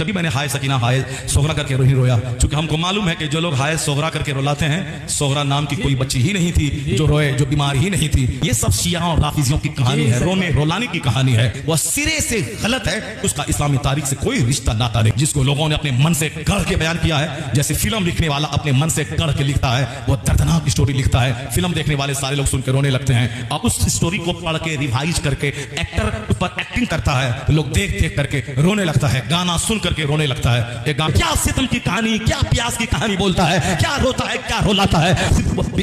कभी मैंने हाय सकीना हाय सोगरा करके नहीं रोया, क्योंकि हमको मालूम है कि जो लोग हाय सोगरा करके रुलाते हैं, सोगरा नाम की कोई बच्ची ही नहीं थी जो रोए, जो बीमार ही नहीं थी। ये सब शिया और राफिजियों की कहानी है, रोने रोलाने की कहानी है। वह सिरे से गलत है, उसका इस्लामी तारीख से कोई रिश्ता नाता नहीं। जिसको लोगों ने अपने मन से गढ़ के बयान किया है, जैसे फिल्म लिखने वाला अपने मन से गढ़ के लिखता है, वो दर्दनाक स्टोरी लिखता है, फिल्म देखने वाले सारे लोग सुन के रोने लगते हैं, और उस स्टोरी को पढ़ के रिवाइज करके एक्टर ऊपर एक्टिंग करता है, तो लोग देख देख करके रोने लगता है, गाना सुन करके रोने लगता है। एक गाना क्या सितम की कहानी, क्या प्यास की कहानी बोलता है, क्या रोता है, क्या रोलाता है।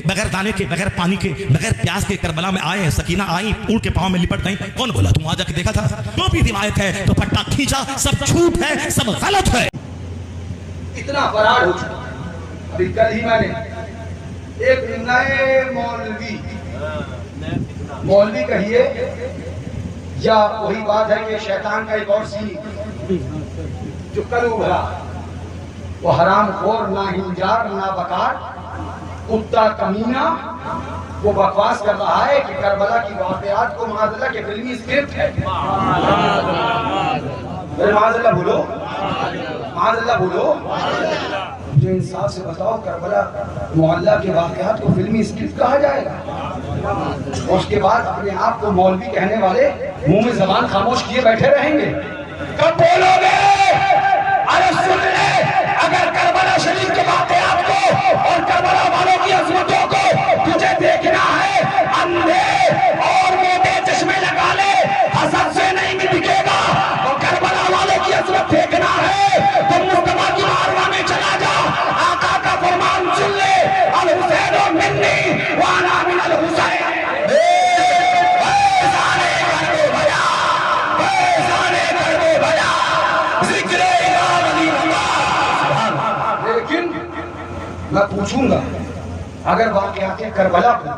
बगैर दाने के, बगैर पानी के, बगैर प्यास के करबला में आए, सकीना आई, ऊँट के पांव में लिपट गई। कौन बोला? तुम वहां जाके देखा था? जो भी रिवायत है तो पट्टा खींचा, सब झूठ है, सब गलत है। इतना फरार हो चुका। अभी कल ही मैंने एक नए मौलवी कहिए या वही बात है कि शैतान का एक और सीन जो कल उभरा, वो हराम खोर, ना हिंजार, ना बकार, कुत्ता कमीना, वो बकवास कर रहा है कि करबला की वाक़यात को माज़अल्लाह के फिल्मी स्क्रिप्ट है। माज़अल्लाह बोलो, माज़अल्लाह बोलो। जो इंसाफ से बताओ, करबला मोहल्ला के वाक़यात को फिल्मी स्क्रिप्ट कहा जाएगा? और उसके बाद अपने आप को मौलवी कहने वाले मुंह में जबान खामोश किए बैठे रहेंगे। कब बोलोगे? अरे सुन ले, अगर करबला शरीफ के वाक़यात को और करबला वालों की अज़मतों को तुझे देखना है, अंधे और मोटे चश्मे लगा ले, हसद से नहीं दिखेगा। और करबला वालों की अज़मत देखना है तो मुस्तफा की बारगाह में चला जा, आका का फरमान सुन ले, अल हुसैन मिन्नी व अना मिनल हुसैन। मैं पूछूंगा, अगर वाक़यात करबला को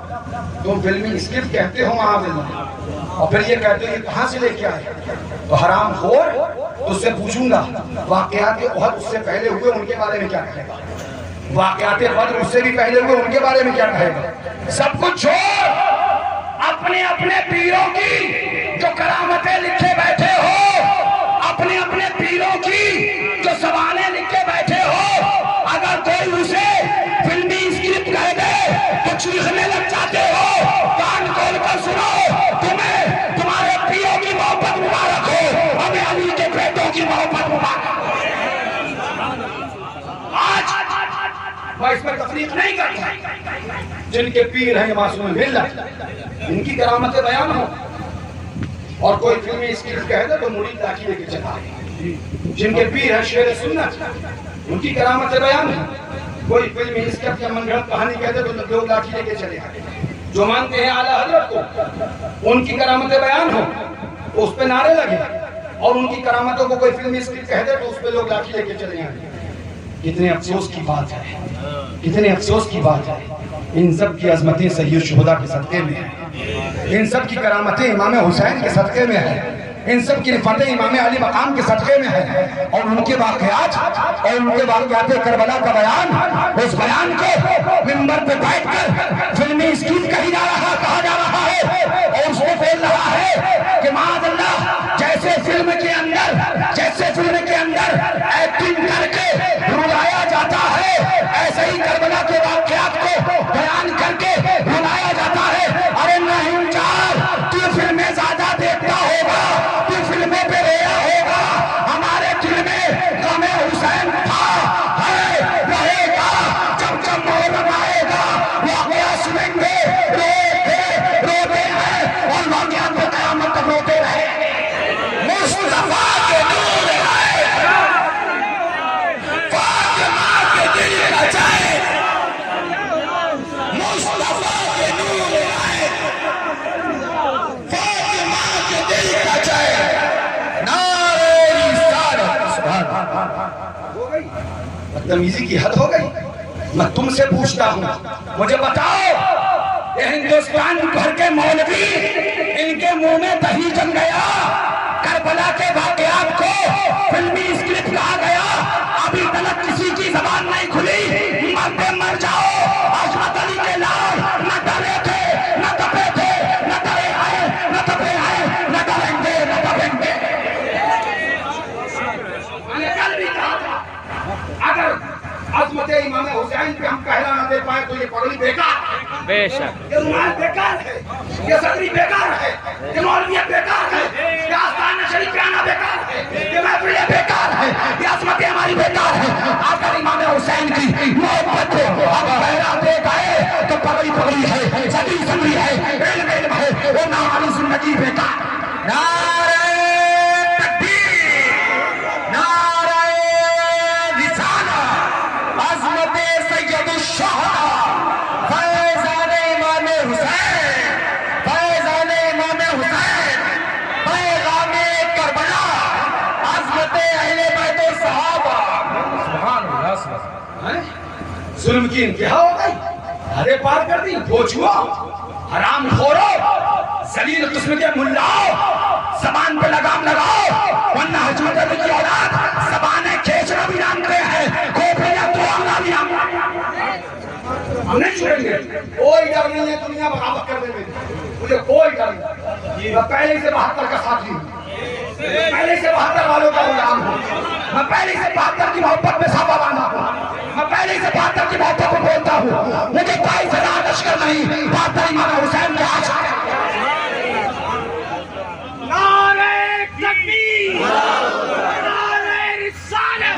तुम फिल्मी स्क्रिप्ट कहते हो और फिर ये कहते हो ये कहां से लेके आए, तो हराम खोर, तो उससे पूछूंगा वाक़यात उहद उससे पहले हुए उनके बारे में क्या कहेगा, वाक़यात बद्र उससे भी पहले हुए उनके बारे में क्या कहेगा। सब कुछ छोड़, अपने अपने पीरों की जो करामतें लिखे बैठे हो, अपने अपने पीरों की जो ज़बानें लिखे बैठे हो, अगर कोई उसे फिल्मी स्क्रिप्ट कह दे तो चीखने लग जाते हो। कान खोल कर सुनो, तुम्हें तुम्हारे पीरों की मोहब्बत मुबारक हो, हमें अली के बेटों की मोहब्बत मुबारक हो। आज मैं इसमें तफरीक नहीं करता, जिनके पीर हैं मासूम मिल्लत, उनकी करामतें बयान हो, और कोई फिल्मी स्क्रिप्ट कह दे तो मुरीद लाठी लेके चला। जिनके पीर हैं शेर सुन्नत, उनकी करामतें बयान है। कोई फिल्मी स्क्रिप्ट या मनगढ़ंत कहानी कहते तो लोग लाठी लेके चले आए। जो मानते हैं आला हजरत को, उनकी करामतें बयान हो, उस पे नारे लगे, और उनकी करामतों को कोई फिल्मी स्क्रिप्ट कह दे तो उस पे लोग लाठी लेके चले आए। कितने अफसोस की बात है, कितने अफसोस की बात है। इन सब की अजमतें सैयद शुहदा के सदक़े में है, इन सब की करामतें इमाम हुसैन के सदक़े में है, इन सब की रिफातें इमाम अली मकाम के सदक़े में है। और उनके वाक़यात और उनके वाक़यात करबला का बयान, उस बयान को मिंबर पे बैठकर फिल्मी स्क्रिप्ट कहा जा रहा है, और उसको बोल रहा है कि माज़अल्लाह, जैसे फिल्म के अंदर एक्टिंग करके रुलाया जाता है, ऐसे ही करबला के वाक़यात को बयान करके रुलाया जाता है। अरे नहीं चार, तू फिल्में ज्यादा देखता होगा, तू फिल्में पे रोया होगा, हमारे दिल में गमे हुसैन था, है, रहेगा। जब जब मोहर्रम आएगा, वाक़या सुनेंगे, रोते हैं, और वाक़यात पे क़यामत तक रोते रहेंगे। मुस्तफा के नूर आए, फातिमा के दिल का जाए, मुस्तफा के नूर आए, फातिमा के दिल का जाए, नारे रिसालत। सुभान अल्लाह। हो गई बदतमीजी की हद हो गई। मैं तुमसे पूछता हूँ, मुझे बताओ, ये हिंदुस्तान भर के मौलवी, इनके मुंह में दही जम गया, करबला के वाक़यात को फिल्मी स्क्रिप्ट कहा गया, अभी तक किसी की जबान नहीं खुली। मरते मर जाओ, हज़रत अली के लाल न डरे थे, न दबे थे, न डरे आए, न दबे आए, न डरेंगे, न दबेंगे। मैंने कल तो ये पगड़ी बेकार है, बेशक, ये रुमाल बेकार है, ये सदरी बेकार है, ये मौलवियत बेकार है, ये आस्थान शरीफ आना बेकार है, ये महफिलें बेकार है, ये अजमतें हमारी बेकार है। आकर इमाम हुसैन की मोहब्बत को हम पहरा दे गए तो पगड़ी पगड़ी है, सदरी सदरी है, इल्म इल्म है, वो नामानी जिंदगी बेकार। नारे तकबीर, नारे रिसालत, अज़मते सय्यदुश्शुहदा, फैज़ान इमाम हुसैन, फैज़ान इमाम हुसैन, पैगाम करबला, अज़मते अहले बैत व सहाबा। सुभान अल्लाह। जुल्म की इंतहा हो गई, हदे पार कर दी, बोझुआ, हराम खोरो, जलील किस्म के मुल्लाओ, जबान पे लगाम लगाओ, वरना हजमत अली की औलाद जबानें खींचना भी जानते हैं, खोपड़ियां तोड़ना भी हम नहीं छोड़ेंगे। कोई डर नहीं है दुनिया बगावत करने में, मुझे कोई डर नहीं। मैं पहले से 72 का साथी हूँ, पहले से 72 वालों का गुलाम हूँ, मैं पहले से 72 की मोहब्बत में साफा बांधा हूँ, मैं पहले से 72 की मोहब्बत में बोलता हूँ। मुझे 22,000 लश्कर नहीं, 72 इमाम हुसैन के आशिक हैं। नारे तकबीर, नारे रिसालत,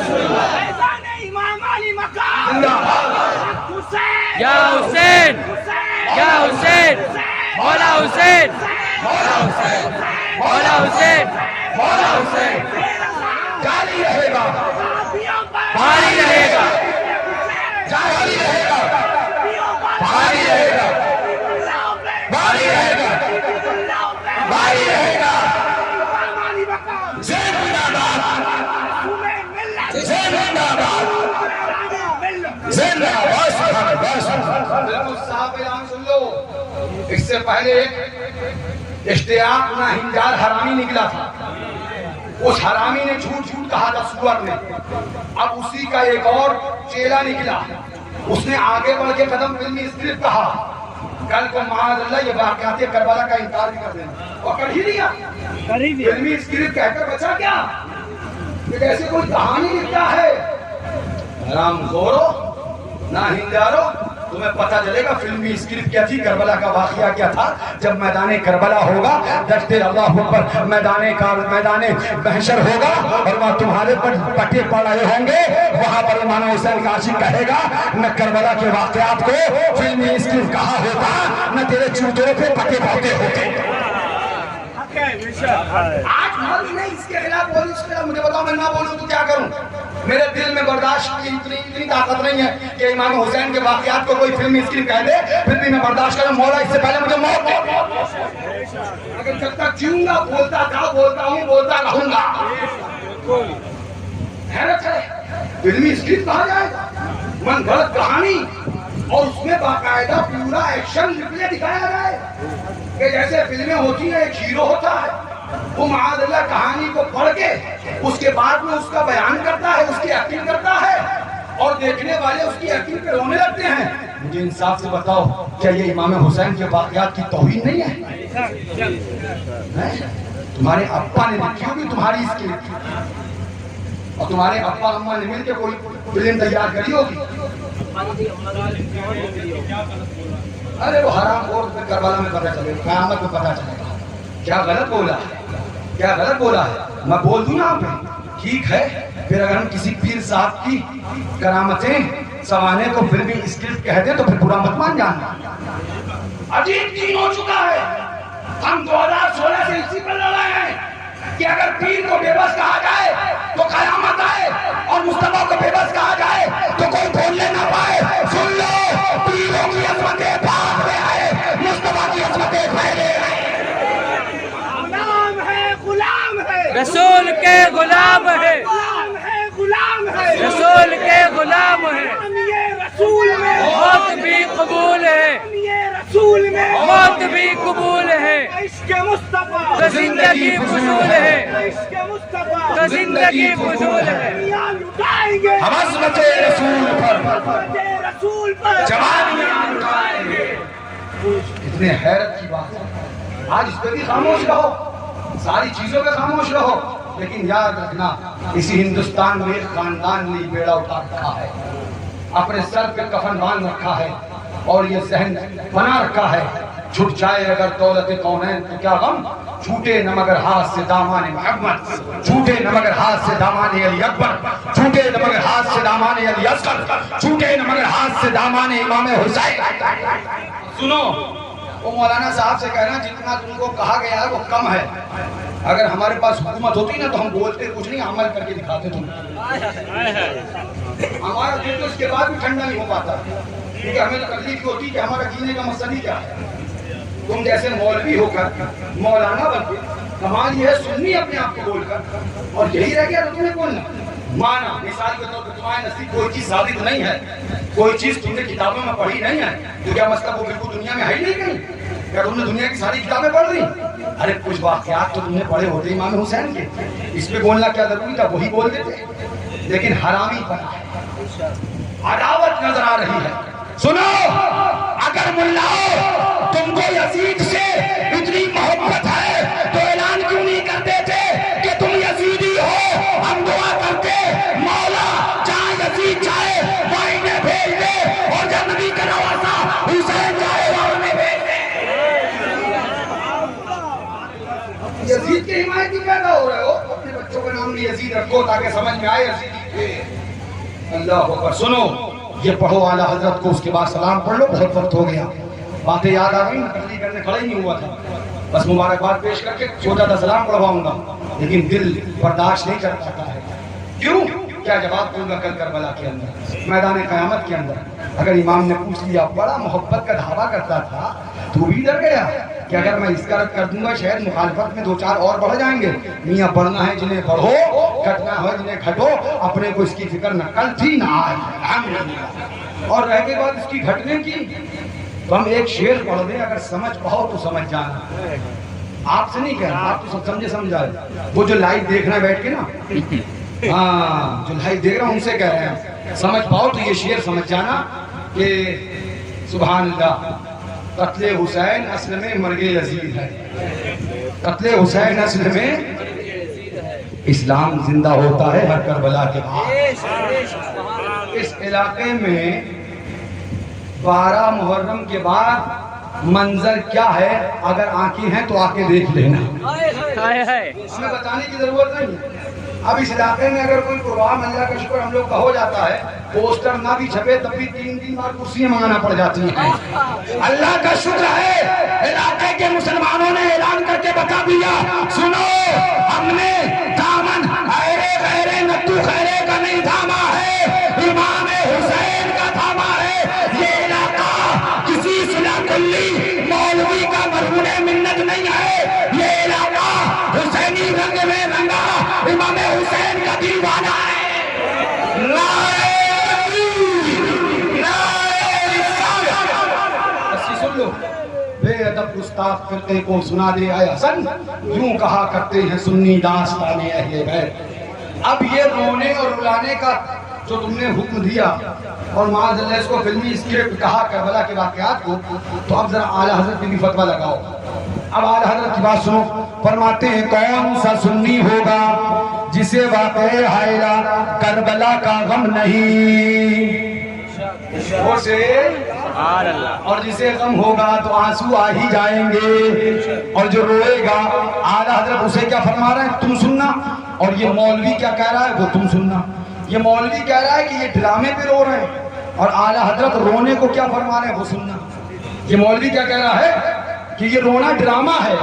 फैज़ान इमाम अली मकाम, हुसैन, या हुसैन, या हुसैन, मौला हुसैन, मौला हुसैन, मौला हुसैन, मौला हुसैन जारी रहेगा, भारी रहेगा, जारी रहेगा, भारी रहेगा, भारी रहेगा, भारी रहेगा। जय जिंदाबाद, जय जिंदाबाद, जिंदाबाद। साहब ऐलान सुन लो, इससे पहले इश्तियाक ना हिंजार हरामी निकला था, उस हरामी ने झूठ झूठ कहा था सुअर ने, अब उसी का एक और चेला निकला, उसने आगे बढ़ के कदम फिल्मी स्क्रिप्ट कहा। कल को माअल्लाह ये वाक़यात करबला का इनकार भी कर देना, और कर ही दिया। फिल्मी स्क्रिप्ट कहकर बचा क्या? कि जैसे कोई कहानी लिखता है, हराम खोरो ना हिंजारो, तुम्हें पता चलेगा फिल्मी स्क्रिप्ट क्या थी, करबला का वाकया क्या था। जब मैदान करबला होगा, दश्ते अल्लाह पर मैदान महशर होगा और वह तुम्हारे पर पटे पड़े होंगे, वहां पर इमाम हुसैन का आशिक कहेगा न करबला के वाकयात को फिल्मी स्क्रिप्ट कहा होता, न तेरे चूतों पे पटे पड़ते होते। आज मर्द नहीं इसके खिलाफ बोली, इसके खिलाफ मुझे बताओ, मैं ना बोलूं तो क्या करूं? मेरे दिल में बर्दाश्त की इतनी ताकत नहीं है कि इमाम हुसैन के वाकयात को कोई फिल्मी स्क्रिप्ट कह दे, फिर भी मैं बर्दाश्त करूं। मौला इससे पहले मुझे मौत दे, अगर जब तक जीऊंगा बोलता था, बोलता हूं, बोलता रहूंगा। हैरत है, फिल्मी स्क्रिप्ट कहा जाएगा, मन गलत कहानी, और उसमें बाकायदा पूरा एक्शन निकले दिखाया जाए कि जैसे फिल्में होती है, एक हीरो होता है, वो माअल्लाह कहानी को पढ़ के उसके बाद में उसका बयान करता है, उसकी एक्टिंग करता है, और देखने वाले उसकी एक्टिंग पे रोने लगते हैं। मुझे इंसाफ से बताओ, क्या ये इमाम हुसैन के वाकयात की तौहीन नहीं है? तुम्हारे अब्बा ने लिखी होगी तुम्हारी इसकी, और तुम्हारे अब्बा अम्मा ने मिलकर कोई फिल्म तैयार करी होगी। अरे वो हराम खोर करबला में पता चलेगा, क़यामत में पता चलेगा क्या गलत बोला है, क्या गलत बोला है। मैं बोल दूं ना आप, ठीक है, फिर अगर हम किसी पीर साहब की करामतें सवाने को फिल्मी स्क्रिप्ट कह दें तो फिर बुरा मत मान जाना। अजीब दिन हो चुका है, हम 2016 से इसी पर लड़ रहे हैं कि अगर पीर को बेबस कहा जाए तो कयामत आए, और मुस्तफा को बेबस कहा जाए तो कोई बोलने ना पाए। सुन लो, पीरों की अजमतें बाद में आए, मुस्तफा की अजमतें पहले आए। रसूल के गुलाम है, गुलाम है, रसूल के गुलाम है, रसूल में मौत भी कबूल है, रसूल में मौत भी कबूल है, इश्क मुस्तफा तो जिंदगी फजूल है, इश्क मुस्तफा तो जिंदगी फजूल है। दुनिया लुटाएंगे हम अज़मते रसूल पर, रसूल पर जवानियां लुटाएंगे। कितने हैरत की बात है। आज इस पर भी खामोश रहो, सारी चीजों पे खामोश रहो, लेकिन याद रखना इसी हिंदुस्तान में एक खानदान ने बेड़ा उठा रखा है। अपने सर पे कफन बांध रखा है और ये जहन बना रखा है, छूट जाए अगर दौलत कौनैन तो क्या गम, छूटे न मगर हाथ से दामाने मोहम्मद, छूटे न मगर हाथ से दामाने अली अकबर, छूटे न मगर हाथ से दामाने अली असगर, छूटे न मगर हाथ से दामाने इमाम हुसैन। सुनो, वो मौलाना साहब से कहना जितना तुमको कहा गया है वो कम है। अगर हमारे पास हुकूमत होती ना तो हम बोलते कुछ नहीं, अमल करके दिखाते तुम। हमारा दिल तो इसके बाद भी ठंडा नहीं हो पाता, क्योंकि हमें तो तकलीफ होती कि हमारा जीने का मकसद ही क्या है। तुम जैसे मौलवी होकर मौलाना बनके कमाल ये है सुन्नी अपने आप को बोलकर, और यही रह गया तो तुम्हें बोलना। माना मिसाल के तौर पर तुम्हारे नसीब कोई चीज साबित नहीं है, कोई चीज तुमने किताबों में पढ़ी नहीं है, तो क्या मतलब वो बिल्कुल दुनिया में है ही नहीं कहीं? क्या तुमने दुनिया की सारी किताबें पढ़ ली? अरे कुछ वाकयात तो तुमने पढ़े होते इमाम हुसैन के, इस पे बोलना क्या जरूरी था, वही बोल देते। लेकिन हरामी बना है, अदावत नजर आ रही है। सुनो, अगर मुल्लाओ तुमको यजीद से इतनी मोहब्बत है तो ऐलान क्यों नहीं करते थे कि तुम यजीदी हो? हम दुआ करते मौला जहाँ यजीद चाहे वहाँ इन्हें भेज दे, और जब नबी का नवासा हुसैन चाहे वहाँ उन्हें भेज दे। यजीद की हिमायती पैदा हो रहे हो, अपने बच्चों का नाम भी यजीद रखो ताकि समझ में आए यजीदी। अल्लाह अकबर। सुनो, ये पढ़ो आला हजरत को, उसके बाद सलाम पढ़ लो, बहुत वक्त हो गया, बातें याद आ गई, तकलीफ करने खड़ा ही नहीं हुआ था, बस मुबारकबाद पेश करके सोचा था सलाम पढ़वाऊंगा, लेकिन दिल बर्दाश्त नहीं कर पाता है। क्यों? क्या जवाब दूंगा कल करबला के अंदर, मैदान क़यामत के अंदर। अगर इमाम ने पूछ लिया, बड़ा मोहब्बत का धावा करता था, तू भी डर गया कि अगर मैं इसका रद्द कर दूंगा शायद मुखालफत में दो चार और बढ़ जाएंगे। मियाँ बढ़ना है जिन्हें बढ़ो, घटना है जिन्हें घटो, अपने को इसकी फिक्र न कल थी ना आज। और रह गई बात इसकी घटने की, तो हम एक शेर पढ़ दें, अगर समझ पाओ तो समझ जाना। आपसे नहीं कह रहा, आप तो सब समझे समझाए। वो जो लाइव देखना बैठ के ना, हाँ जो लाइव देख रहा हूं उनसे कह रहे हैं, समझ पाओ तो ये शेर समझ जाना कि सुभान अल्लाह, कत्ले हुसैन असल में मर्गे यजीद है, कत्ले हुसैन असल में इस्लाम जिंदा होता है हर करबला के बाद। इस इलाके में 12 मुहर्रम के बाद मंजर क्या है, अगर आंखें हैं तो आके देख लेना, हमें बताने की जरूरत नहीं है। अब इस इलाके में अगर कोई प्रोग्राम अल्लाह का शुक्र हम लोग का हो जाता है, पोस्टर ना भी छपे तब भी 3 बार कुर्सियां मंगाना पड़ जाती हैं। अल्लाह का शुक्र है इलाके के मुसलमानों ने ऐलान करके बता दिया, सुनो हमने दामन खैरे खैरे नत्तू खैरे का नहीं थामा है, इमाम हुसैन का थामा है। ये इलाका किसी सुलाकुल्ली मौलवी का मरहूने मिन्नत नहीं है, ये इलाका हुसैनी रंग में रंगा इमाम हुसैन का दीवाना है। सुन लो, बेअदब गुस्ताख फिरके को सुना दे आए हसन, यूं कहा करते हैं सुन्नी दास्ताने अहले बैत। अब ये रोने और रुलाने का जो तुमने हुक्म दिया और माज़अल्लाह इसको फिल्मी स्क्रिप्ट कहा करबला के वाक़यात को, तो अब जरा आला हज़रत की भी फतवा लगाओ। अब आला हज़रत की बात सुनो, फरमाते हैं कौन सा सुन्नी होगा जिसे वाक़े हायला करबला का गम नहीं, से और जिसे गम होगा तो आंसू आ ही जाएंगे, और जो रोएगा आला हज़रत उसे क्या फरमा रहे हैं, तुम सुनना, और ये मौलवी क्या कह रहा है वो तुम सुनना। ये मौलवी कह रहा है कि ये ड्रामे पे रो रहे हैं, और आला हज़रत रोने को क्या फरमा रहे हैं वो सुनना। ये मौलवी क्या कह रहा है कि ये रोना ड्रामा है,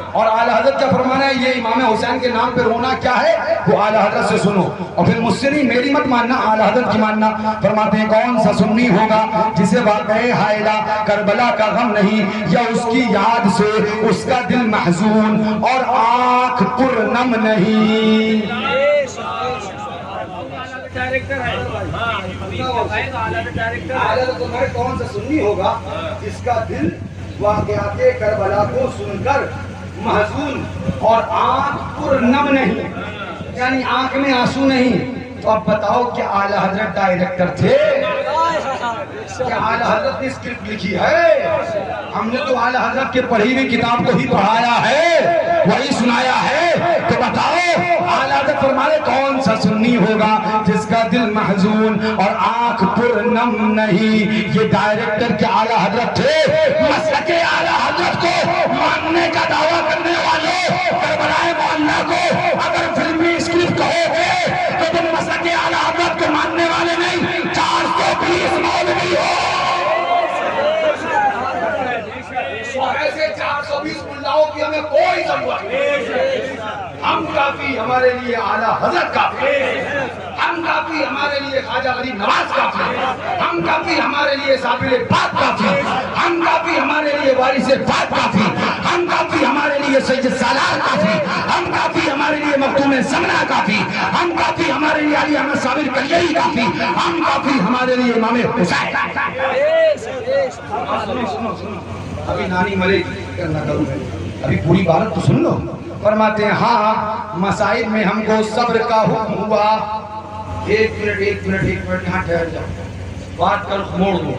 और आला हज़रत क्या फरमाना है, ये इमाम हुसैन के नाम पे रोना क्या है वो आला हज़रत से सुनो, और फिर मुझसे नहीं, मेरी मत मानना, आला हज़रत की मानना। फरमाते हैं कौन सा सुन्नी होगा जिसे वाक़े हायला करबला का गम नहीं, या उसकी याद से उसका दिल महजून और आँख पुरनम नहीं। कौन सा सुन्नी होगा जिसका दिल वाक़याते करबला को सुनकर महजून और आँख पुरनम नहीं, यानी आँख में आंसू नहीं। तो अब बताओ कि आला हज़रत डायरेक्टर थे, क्या आला हज़रत ने स्क्रिप्ट लिखी है? हमने तो आला हज़रत के पढ़ी हुई किताब को ही पढ़ाया है। वही सुनाया है। तो बताओ आला हज़रत फरमाए कौन सा सुन्नी होगा जिसका दिल महजून और आंख पुरनम नहीं। ये डायरेक्टर के आला हजरत थे। मसलके आला हजरत को मानने का दावा करने वालों, करबलाए मोहल्ला को अगर फिल्मी स्क्रिप्ट कहोगे तो तुम मसलके आला हजरत को मानने वाले नहीं, 420 मौलवी हो। ऐसे 420 मुल्लाओं की हमें कोई जरूरत नहीं। हम काफी, हमारे लिए आला हजरत काफी, हम काफी, हमारे लिए ख्वाजा गरीब नवाज काफी, हम काफी, हमारे लिए साबिर बात काफी, हम काफी, हमारे लिए वारिस बात काफी, हम काफी, हमारे लिए सैयद सालार काफी, हम काफी, हमारे लिए मखदूम समना काफी, हम काफी, हमारे लिए अली अहमद साबिर कलियरी काफी, हम काफी, हमारे लिए इमाम हुसैन। अभी नानी मरेगी ना करूँ, अभी पूरी बात तो सुन लो। फरमाते हैं हाँ मसाइब में हमको सब्र का हुक्म हुआ। एक मिनट यहाँ ठहर जाओ, बात कर मोड़ दो,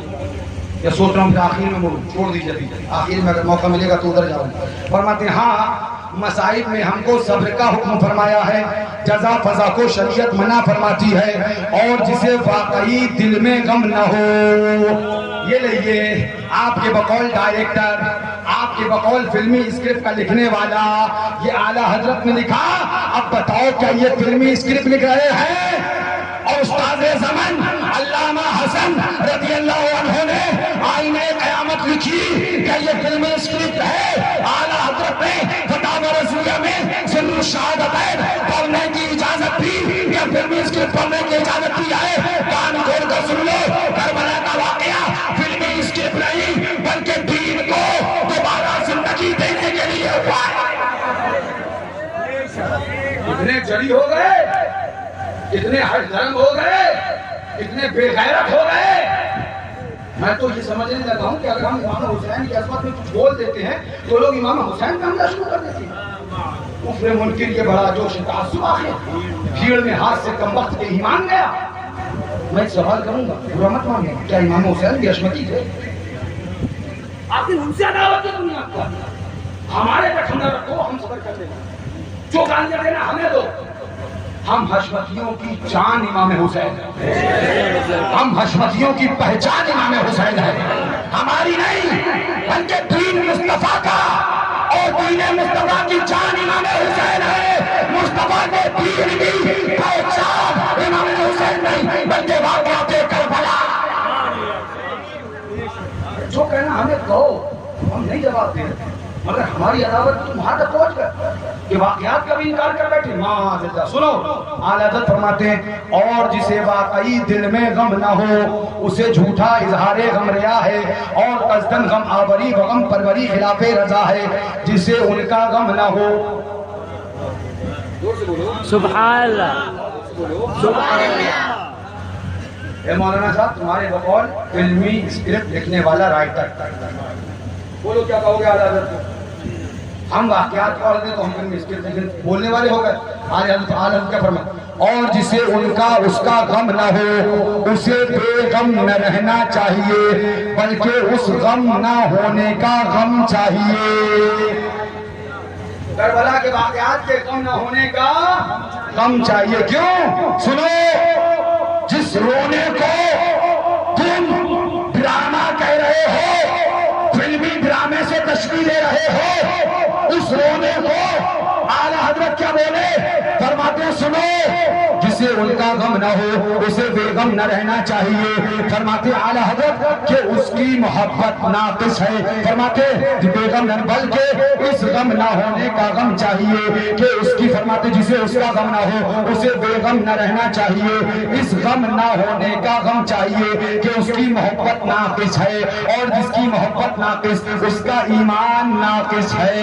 या सोच रहा हूँ आखिर में मोड़ छोड़ दीजिए, आखिर में अगर मौका मिलेगा तो उधर जाऊंगा। फरमाते हैं हाँ मसाइब में हमको सब्र का हुक्म फरमाया है, जजा फजा को शरीयत मना फरमाती है, और जिसे वाकई दिल में गम न हो। ये लीजिए आपके बकौल डायरेक्टर, आपके बकौल फिल्मी स्क्रिप्ट का लिखने वाला, ये आला हजरत ने लिखा। अब बताओ क्या ये फिल्मी स्क्रिप्ट लिख रहे हैं? और उस्ताद ज़मान अल्लामा हसन रज़ियल्लाहु अन्हु ने आईने क़यामत लिखी कि ये फिल्मी स्क्रिप्ट है। आला हजरत ने फतावा रसूलिया में सुन्नुल शहादतैन पढ़ने की इजाजत दी, या फिल्मी स्क्रिप्ट पढ़ने की इजाजत दी है। कान खोल कर सुन लो, करबला का वाकया फिल्मी स्क्रिप्ट नहीं बल्कि दीन को दोबारा जिंदगी देने के लिए हुआ है। इतने जड़ी हो गए, इतने हट धर्म हो गए, इतने बेगैरत हो गए। मैं तो ये समझने लगा हूँ कि अगर हम इमाम हुसैन की अज़मत में कुछ बोल देते हैं तो लोग इमाम हुसैन का हमला शुरू कर देते हैं। उसमें मुनकिर के बड़ा जोश तासुब आ गया, भीड़ में हाथ से कम वक्त के ईमान गया। मैं सवाल करूंगा, बुरा मत मानिए, क्या इमाम हुसैन की अशमती थे? आखिर उनसे अदावत है दुनिया का। हमारे पे ठंडा रखो, हम सबर कर लेंगे, जो गालियां देना हमें दो। हम हशमतियों की जान इमाम हुसैन है, हम हशमतियों की पहचान इमाम हुसैन है, हमारी नहीं बल्कि दीन मुस्तफा का, और दीन मुस्तफा की जान इमाम हुसैन है। मुस्तफा के दीन की पहचान इमाम हुसैन नहीं बल्कि वाक़ियात करबला। जो कहना हमें कहो, हम नहीं जवाब दे रहे, मगर हमारी अदावत तुम्हारे तक पहुंच गए कि वाक़ियात का भी इनकार कर बैठे। माज़ल्लाह सुनो, आला हज़रत फरमाते हैं और जिसे वाकई दिल में गम ना हो उसे झूठा इजहारे गम रिया है, और कस्दन गम आवरी व गम परवरी खिलाफे रजा है। जिसे उनका गम ना हो, सुभान अल्लाह, सुभान अल्लाह। मौलाना साहब तुम्हारे बकौल फिल्मी स्क्रिप्ट लिखने वाला राइटर, बोलो क्या कहोगे आला हज़रत को? हम वाक़ियात पढ़ दें तो हम फिल्मी स्क्रिप्ट बोलने वाले हो गए। आला हज़रत क्या फरमाया? और जिसे उनका उसका गम न हो उसे बेगम न रहना चाहिए, बल्कि उस गम न होने का गम चाहिए। करबला के वाक़ियात के गम न होने का गम चाहिए। क्यों? सुनो, जिस रोने को तुम ड्रामा कह रहे हो, फिल्मी ड्रामे से तशबीह दे रहे हो, उस रोने को आला हजरत क्या बोले? फरमाते हैं सुनो, जिसे उनका गम न हो उसे बेगम न रहना चाहिए। फरमाते आला हजरत कि उसकी मोहब्बत नाक़िस है। फरमाते बेगम न, बल्कि इस गम न होने का गम चाहिए कि उसकी, फरमाते जिसे उसका गम न हो उसे बेगम न रहना चाहिए, इस गम न होने का गम चाहिए कि उसकी मोहब्बत नाक़िस है, और जिसकी मोहब्बत नाक़िस उसका ईमान नाक़िस है।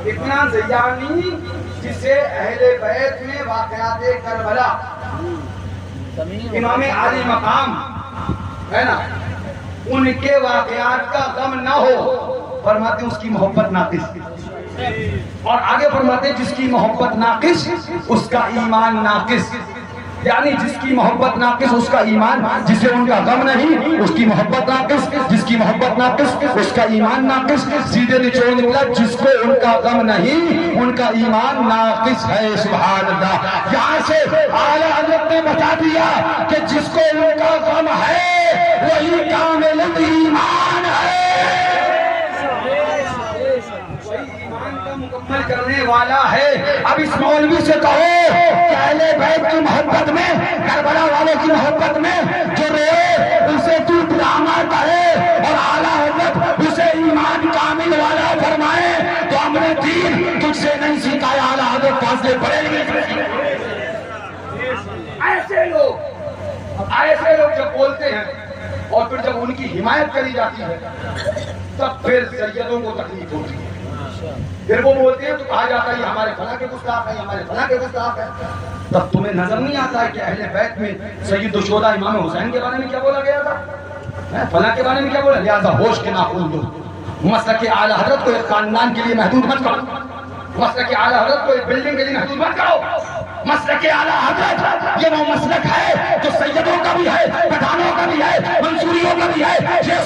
इतना ज़ियानी जिसे अहले बैत में वाक़ियात करबला, इमाम आली मकाम है ना, उनके वाक़ियात का गम ना हो, फरमाते उसकी मोहब्बत नाक़िस। और आगे फरमाते जिसकी मोहब्बत नाक़िस उसका ईमान नाक़िस। यानी जिसकी मोहब्बत नाकिस उसका ईमान, जिसे उनका गम नहीं उसकी मोहब्बत नाकिस, जिसकी मोहब्बत नाकिस उसका ईमान नाकिस। सीधे निचोड़ निकला, जिसको उनका गम नहीं उनका ईमान नाकिस है। सुभान अल्लाह। यहाँ से आला हज़रत ने बता दिया कि जिसको उनका गम है वही कामिल ईमान है, मुकम्मल करने वाला है। अब इस मौलवी से कहो कि अहले बैत की मोहब्बत में, करबला वालों की मोहब्बत में जो रोए उसे तू ड्रामा कहे और आला हज़रत उसे ईमान कामिल वाला फरमाए, तो हमने दीन तुझसे नहीं सीखा। आला हज़रत फासले पड़ेंगे। ऐसे लोग जब बोलते हैं और फिर जब उनकी हिमायत करी जाती है तब फिर सैयदों को तकलीफ होती है। फिर वो बोलते हैं तो कहा जाता है ये हमारे फला के गुस्ताख है, हमारे फला के गुस्ताख है। तब तुम्हें नजर नहीं आता है कि अहले बैत में सैयद शुहदा इमाम हुसैन के बारे में क्या बोला गया था, फला के बारे में क्या बोला। लिहाजा होश के नाखून दो। मसलक के आला हज़रत को एक खानदान के लिए महदूद मत करो, मसलक के आला हज़रत को एक बिल्डिंग के लिए महदूद मत करो। मसलक के आला हज़रत ये वो मसलक है जो सैयदों का भी है, पठानों का भी है, मंसूरियों का भी है,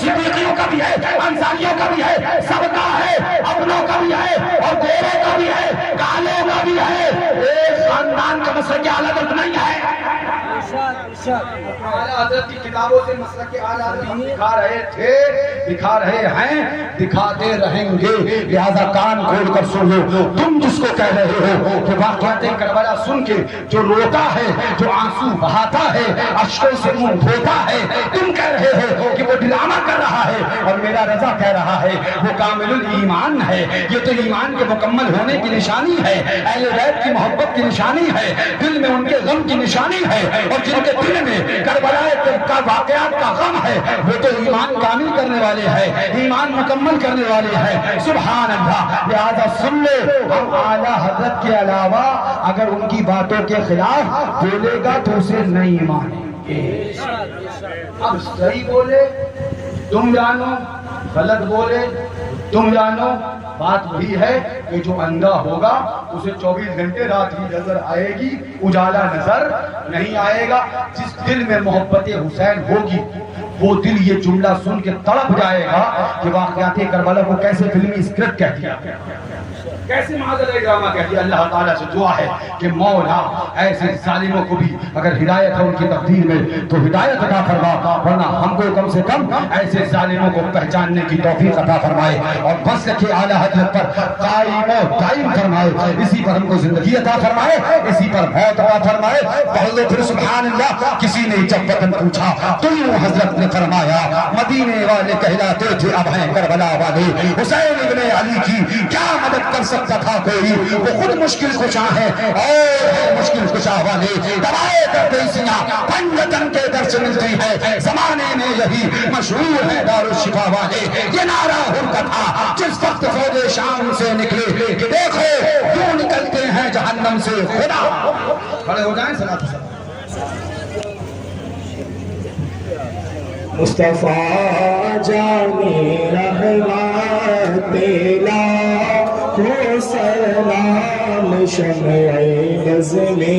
सिद्दीकियों का भी है, अंसारियों का भी है, सबका है, अपनों का भी है और गोरों का भी है, कालों का भी है। एक खानदान का मसलक के आला हज़रत नहीं है। आला हज़रत की किताबों से मसलक के आला हज़रत दिखा रहे थे, दिखा रहे हैं, दिखाते रहेंगे। लिहाजा कान खोल कर सुन लो। तुम जिसको कह रहे हो कि वाक़यात करबला सुन के जो रोता है, जो आंसू बहाता है, अश्कों से मुंह धोता है, तुम कह रहे हो कि वो ड्रामा कर रहा है और मेरा रजा कह रहा है वो कामिलुल ईमान है। ये तो ईमान के मुकम्मल होने की निशानी है, अहले बैत की मोहब्बत की निशानी है, दिल में उनके गम की निशानी है। और जिनके दिल में करबला का वाक़यात का गम है वो तो ईमान कामिल करने वाले हैं, ईमान मुकम्मल करने वाले हैं। सुभान अल्लाह। लिहाजा सुन ले, हम आला हज़रत के अलावा अगर उनकी बातों के खिलाफ बोलेगा तो उसे नहीं मानेंगे। अब सही बोले तुम जानो, गलत बोले तुम जानो, बात वही है कि जो अंधा होगा उसे 24 घंटे रात ही नजर आएगी, उजाला नजर नहीं आएगा। जिस दिल में मोहब्बत हुसैन होगी वो दिल ये जुमला सुन के तड़प जाएगा कि वाक़यात करबला को कैसे फिल्मी स्क्रिप्ट कह दिया, कैसे माज़ल ड्रामा कह दिया। अल्लाह ताला से दुआ है कि मौला ऐसे जालिमों को भी अगर हिदायत है उनकी तकदीर में तो हिदायत अता फरमा, वरना हमको कम से कम ऐसे जालिमों को पहचानने की तौफीक अता फरमाए और बस रखे आला हज़रत पर कायम और दायम फरमाए। इसी पर हमको जिंदगी अता फरमाए, इसी पर मौत अता फरमाए। पढ़ लो फिर सुभान अल्लाह। किसी ने जब वतन पूछा तो यूं हज़रत ने फरमाया, मदीने वाले कहलाते थे अब हैं करबला वाले। हुसैन इब्ने अली की क्या मदद कर सकता था कोई, वो खुद मुश्किल कुशा है और मुश्किल कुशा वाले। दवाए करते सिया पंजतन के दर्श मिलती है, जमाने में यही मशहूर है दारुल शिफा वाले। ये नारा उनका था जिस वक्त फौजे शाम से निकले कि देखो क्यों निकलते हैं जहन्नम से खुदा। खड़े हो जाएं। सलात मुस्तफा जाने रहमत तेरा को सलाम शम्ए नज़्मे